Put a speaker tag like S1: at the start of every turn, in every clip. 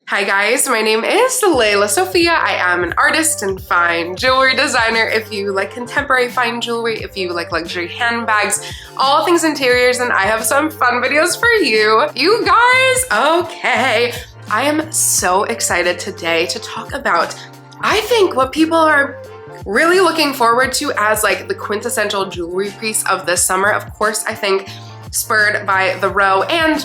S1: Hi guys, my name is Léla Sophia. I am an artist and fine jewelry designer. If you like contemporary fine jewelry, if you like luxury handbags, all things interiors, then I have some fun videos for you. You guys, okay. I am so excited today to talk about, I think, what people are really looking forward to as like the quintessential jewelry piece of this summer. Of course, I think spurred by the row and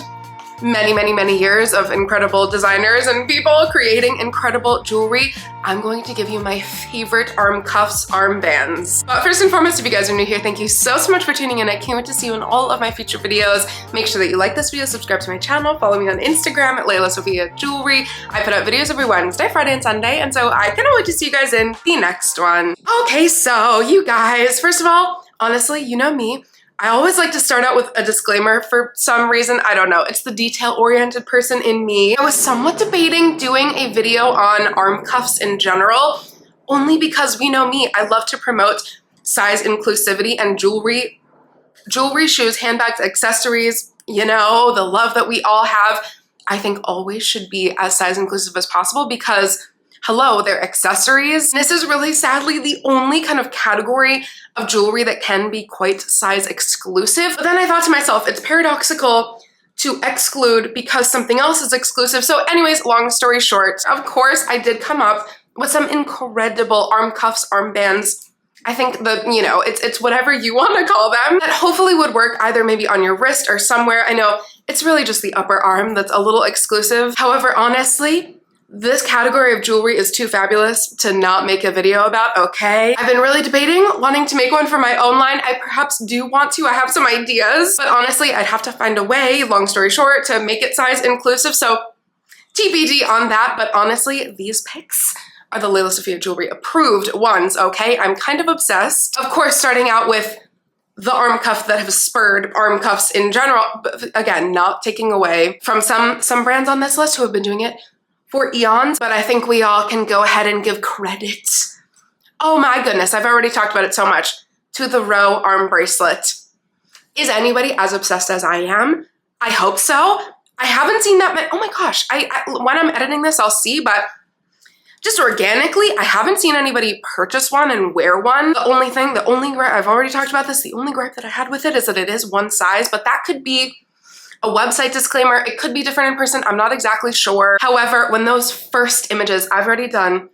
S1: many years of incredible designers and people creating incredible jewelry. I'm going to give you my favorite arm cuffs, armbands. But first and foremost, if you guys are new here, thank you so much for tuning in. I can't wait to see you in all of my future videos. Make sure that you like this video, subscribe to my channel, follow me on Instagram at Léla Sophia Jewelry. I put out videos every Wednesday, Friday, and Sunday, and so I cannot wait to see you guys in the next one. Okay, so you guys, first of all, honestly, you know me, I always like to start out with a disclaimer for some reason. I don't know. It's the detail-oriented person in me. I was somewhat debating doing a video on arm cuffs in general, only because we know me. I love to promote size inclusivity and jewelry, shoes, handbags, accessories, you know, the love that we all have, I think always should be as size inclusive as possible because hello, they're accessories. This is really sadly the only kind of category of jewelry that can be quite size exclusive. But then I thought to myself, it's paradoxical to exclude because something else is exclusive. So anyways, long story short, of course, I did come up with some incredible arm cuffs, armbands. I think that, you know, it's whatever you want to call them, that hopefully would work either maybe on your wrist or somewhere. I know it's really just the upper arm that's a little exclusive. However, honestly, this category of jewelry is too fabulous to not make a video about, okay? I've been really debating wanting to make one for my own line. I perhaps do want to. I have some ideas, but honestly, I'd have to find a way, long story short, to make it size inclusive, so TBD on that. But honestly, these pics are the Léla Sophia Jewelry approved ones, okay? I'm kind of obsessed. Of course, starting out with the arm cuff that have spurred arm cuffs in general, but again, not taking away from some brands on this list who have been doing it for eons, but I think we all can go ahead and give credit. Oh my goodness, I've already talked about it so much. To the row arm bracelet. Is anybody as obsessed as I am? I hope so. I haven't seen that many. Oh my gosh, when I'm editing this, I'll see, but just organically, I haven't seen anybody purchase one and wear one. The only gripe, I've already talked about this, the only gripe that I had with it is that it is one size, but that could be a website disclaimer. It could be different in person. I'm not exactly sure. However, when those first images, I've already done,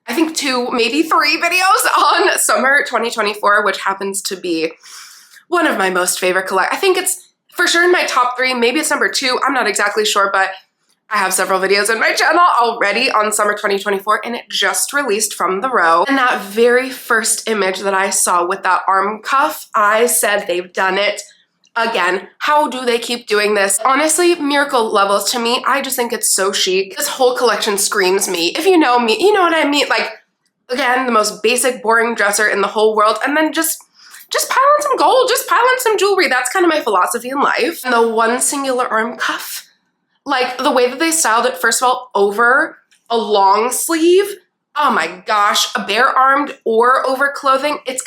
S1: I think 2, maybe 3 videos on summer 2024, which happens to be one of my most favorite I think it's for sure in my top 3. Maybe it's number 2. I'm not exactly sure, but I have several videos on my channel already on summer 2024, and it just released from the row. And that very first image that I saw with that arm cuff, I said they've done it again. How do they keep doing this? Honestly, miracle levels to me. I just think it's so chic. This whole collection screams me. If you know me, you know what I mean. Like, again, the most basic, boring dresser in the whole world, and then just pile on some gold, just pile on some jewelry. That's kind of my philosophy in life. And the one singular arm cuff, like the way that they styled it, first of all, over a long sleeve. Oh my gosh, a bare-armed or over clothing, it's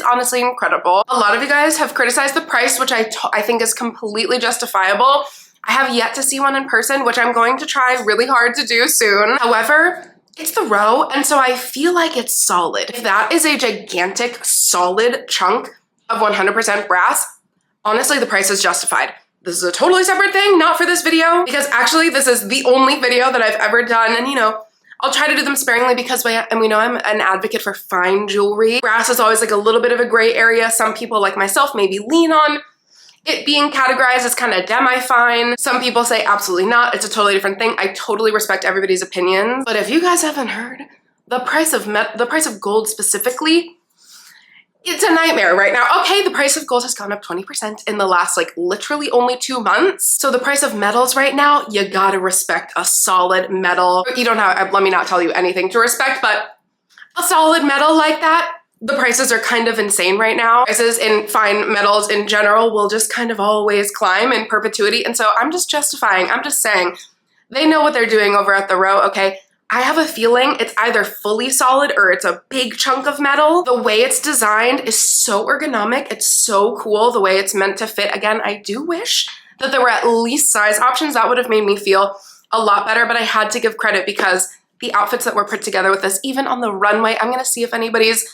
S1: honestly incredible. A lot of you guys have criticized the price, which I think is completely justifiable. I have yet to see one in person, which I'm going to try really hard to do soon. However, it's the row, and so I feel like it's solid. If that is a gigantic, solid chunk of 100% brass, honestly, the price is justified. This is a totally separate thing, not for this video, because actually this is the only video that I've ever done, and you know, I'll try to do them sparingly because we know I'm an advocate for fine jewelry. Brass is always like a little bit of a gray area. Some people like myself maybe lean on it being categorized as kind of demi-fine. Some people say absolutely not. It's a totally different thing. I totally respect everybody's opinions. But if you guys haven't heard, the price of gold specifically, it's a nightmare right now. Okay, the price of gold has gone up 20% in the last like literally only 2 months. So the price of metals right now, you gotta respect a solid metal. You don't have, let me not tell you anything to respect, but a solid metal like that, the prices are kind of insane right now. Prices in fine metals in general will just kind of always climb in perpetuity. And so I'm just saying, they know what they're doing over at the row, okay? I have a feeling it's either fully solid or it's a big chunk of metal. The way it's designed is so ergonomic. It's so cool the way it's meant to fit. Again, I do wish that there were at least size options. That would have made me feel a lot better, but I had to give credit because the outfits that were put together with this, even on the runway, I'm gonna see if anybody's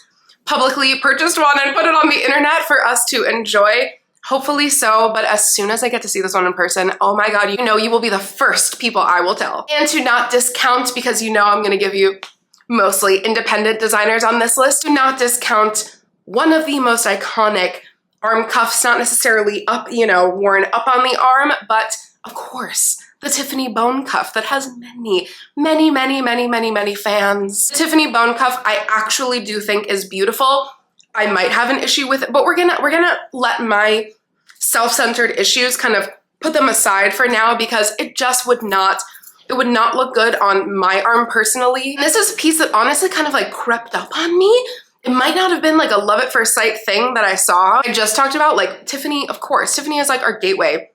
S1: publicly purchased one and put it on the internet for us to enjoy. Hopefully so, but as soon as I get to see this one in person, oh my God, you know you will be the first people I will tell. And to not discount, because you know I'm gonna give you mostly independent designers on this list, to not discount one of the most iconic arm cuffs, not necessarily up, you know, worn up on the arm, but of course, the Tiffany bone cuff that has many, many, many, many, many, many fans. The Tiffany bone cuff I actually do think is beautiful. I might have an issue with it, but we're gonna let my self-centered issues kind of put them aside for now because it just would not look good on my arm personally. And this is a piece that honestly kind of like crept up on me. It might not have been like a love at first sight thing that I saw. I just talked about like Tiffany, of course, Tiffany is like our gateway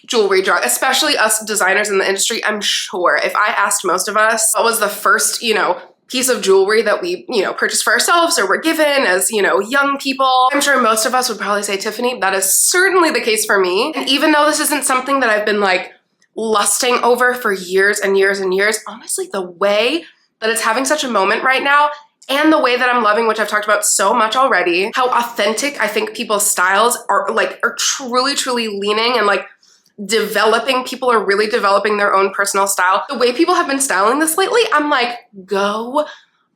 S1: jewelry drug, especially us designers in the industry. I'm sure if I asked most of us what was the first, you know, piece of jewelry that we, you know, purchased for ourselves or were given as, you know, young people, I'm sure most of us would probably say Tiffany. That is certainly the case for me. And even though this isn't something that I've been like lusting over for years and years and years, honestly, the way that it's having such a moment right now and the way that I'm loving, which I've talked about so much already, how authentic I think people's styles are truly, truly leaning and like developing. People are really developing their own personal style. The way people have been styling this lately, I'm like, go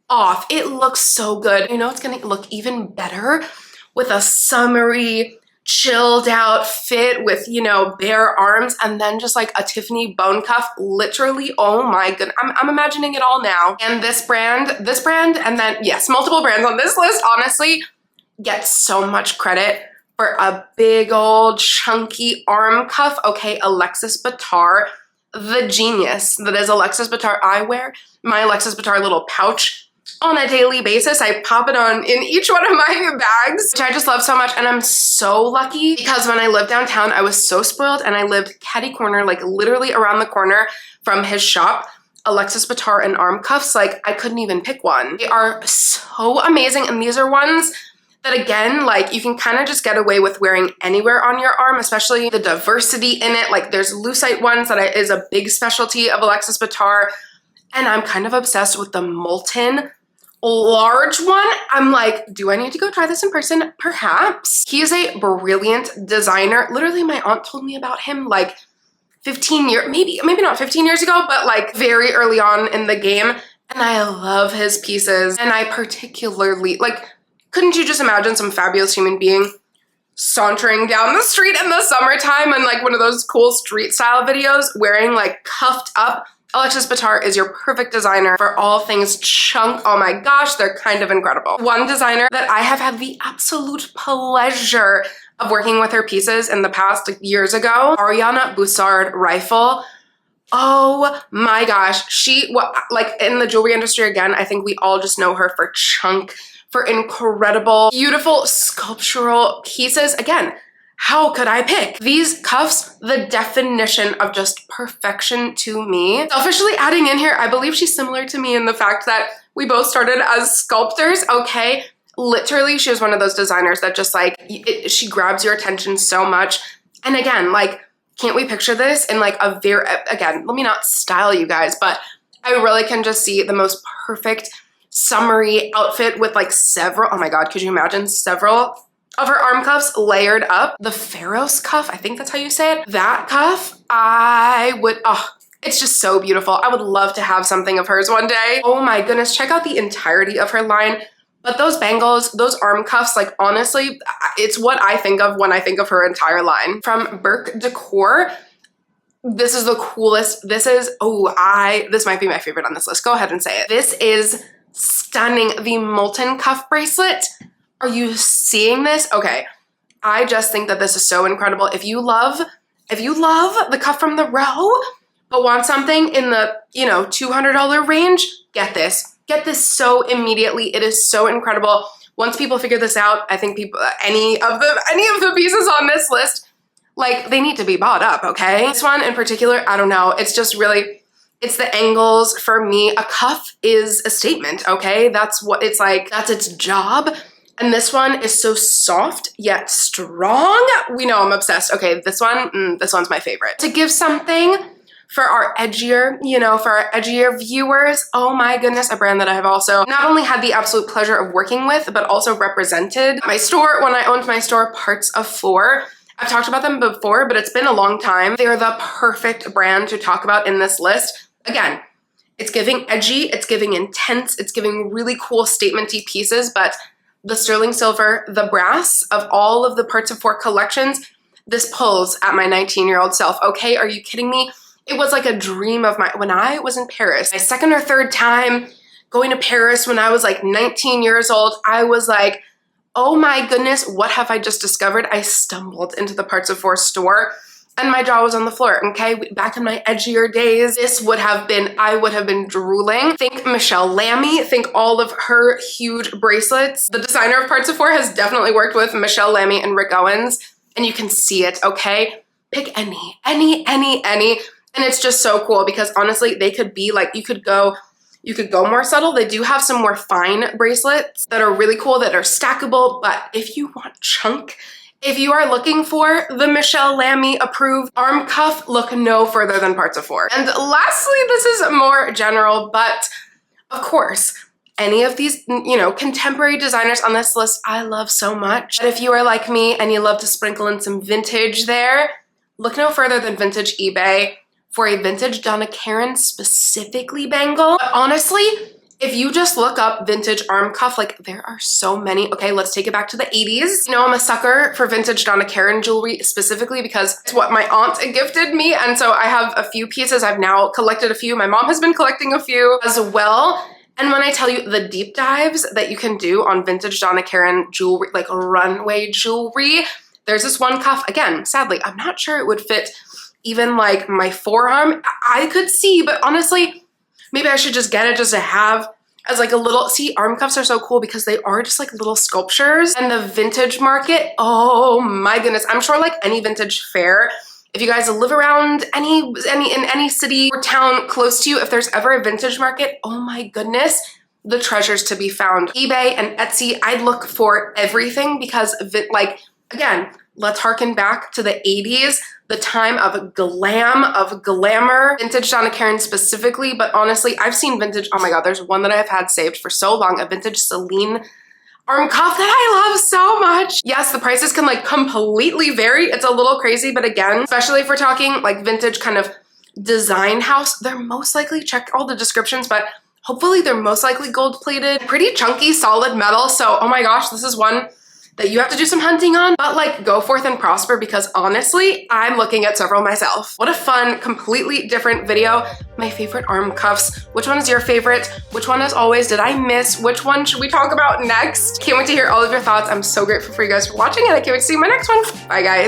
S1: off. It looks so good. You know, it's gonna look even better with a summery, chilled out fit with, you know, bare arms and then just like a Tiffany bone cuff. Literally, oh my goodness. I'm imagining it all now. And this brand, and then yes, multiple brands on this list, honestly, get so much credit for a big old chunky arm cuff. Okay, Alexis Bittar, the genius that is Alexis Bittar. I wear my Alexis Bittar little pouch on a daily basis. I pop it on in each one of my bags, which I just love so much. And I'm so lucky because when I lived downtown, I was so spoiled and I lived catty corner, like literally around the corner from his shop. Alexis Bittar and arm cuffs, like I couldn't even pick one. They are so amazing. And these are ones that again, like you can kind of just get away with wearing anywhere on your arm, especially the diversity in it. Like there's lucite ones that is a big specialty of Alexis Bittar. And I'm kind of obsessed with the molten large one. I'm like, do I need to go try this in person? Perhaps. He is a brilliant designer. Literally my aunt told me about him like 15 years, maybe not 15 years ago, but like very early on in the game. And I love his pieces. And I particularly like, couldn't you just imagine some fabulous human being sauntering down the street in the summertime and like one of those cool street style videos wearing like cuffed up? Alexis Bittar is your perfect designer for all things chunk. Oh my gosh, they're kind of incredible. One designer that I have had the absolute pleasure of working with her pieces in the past, like years ago, Ariana Boussard Rifle. Oh my gosh, like in the jewelry industry again, I think we all just know her for chunk, for incredible, beautiful sculptural pieces. Again, how could I pick? These cuffs, the definition of just perfection to me. Selfishly adding in here, I believe she's similar to me in the fact that we both started as sculptors, okay? Literally, she was one of those designers that just like, she grabs your attention so much. And again, like, can't we picture this in like a very, again, let me not style you guys, but I really can just see the most perfect summery outfit with like several, oh my God, could you imagine several of her arm cuffs layered up? The Pharos cuff, I think that's how you say it. That cuff, it's just so beautiful. I would love to have something of hers one day. Oh my goodness, check out the entirety of her line. But those bangles, those arm cuffs, like honestly, it's what I think of when I think of her entire line. From Burke Decor, this is the coolest. This might be my favorite on this list. Go ahead and say it. This is stunning. The molten cuff bracelet. Are you seeing this? Okay. I just think that this is so incredible. If you love the cuff from the row, but want something in the, you know, $200 range, get this. Get this so immediately. It is so incredible. Once people figure this out, I think any of the pieces on this list, like they need to be bought up, okay? This one in particular, I don't know. It's just really, it's the angles for me. A cuff is a statement, okay? That's what it's like. That's its job. And this one is so soft yet strong. We know I'm obsessed. Okay, this one's my favorite. To give something for our edgier, for our edgier viewers, oh my goodness, a brand that I have also not only had the absolute pleasure of working with, but also represented my store when I owned my store, Parts of Four. I've talked about them before, but it's been a long time. They're the perfect brand to talk about in this list. Again, it's giving edgy, it's giving intense, it's giving really cool statement-y pieces, but the sterling silver, the brass of all of the Parts of Four collections, this pulls at my 19-year-old self. Okay, are you kidding me? It was like a dream of mine when I was in Paris. My second or third time going to Paris when I was like 19 years old, I was like, oh my goodness, what have I just discovered? I stumbled into the Parts of Four store and my jaw was on the floor, okay? Back in my edgier days, I would have been drooling. Think Michelle Lamy, think all of her huge bracelets. The designer of Parts of Four has definitely worked with Michelle Lamy and Rick Owens, and you can see it, okay? Pick any. And it's just so cool because honestly, they could be like, you could go more subtle. They do have some more fine bracelets that are really cool, that are stackable, but if you want chunk, if you are looking for the Michelle Lamy approved arm cuff, look no further than Parts of Four. And lastly, this is more general, but of course, any of these, contemporary designers on this list, I love so much. But if you are like me and you love to sprinkle in some vintage there, look no further than vintage eBay for a vintage Donna Karan, specifically bangle. But honestly, if you just look up vintage arm cuff, like there are so many. Okay, let's take it back to the 80s. I'm a sucker for vintage Donna Karan jewelry specifically because it's what my aunt gifted me. And so I have a few pieces. I've now collected a few. My mom has been collecting a few as well. And when I tell you the deep dives that you can do on vintage Donna Karan jewelry, like runway jewelry, there's this one cuff. Again, sadly, I'm not sure it would fit even like my forearm. I could see, but honestly, maybe I should just get it just to have as like a little, see, arm cuffs are so cool because they are just like little sculptures. And the vintage market, oh my goodness, I'm sure like any vintage fair, if you guys live around in any city or town close to you, if there's ever a vintage market, oh my goodness, the treasures to be found. eBay and Etsy, I'd look for everything because again, let's harken back to the 80s, the time of glam, of glamour, vintage Donna Karan specifically, but honestly, I've seen vintage, oh my God, there's one that I've had saved for so long, a vintage Celine arm cuff that I love so much. Yes, the prices can like completely vary. It's a little crazy, but again, especially if we're talking like vintage kind of design house, they're most likely, check all the descriptions, but hopefully they're most likely gold plated, pretty chunky, solid metal. So, oh my gosh, this is one that you have to do some hunting on, but like go forth and prosper because honestly, I'm looking at several myself. What a fun, completely different video. My favorite arm cuffs. Which one is your favorite? Which one as always did I miss? Which one should we talk about next? Can't wait to hear all of your thoughts. I'm so grateful for you guys for watching and I can't wait to see you in my next one. Bye guys.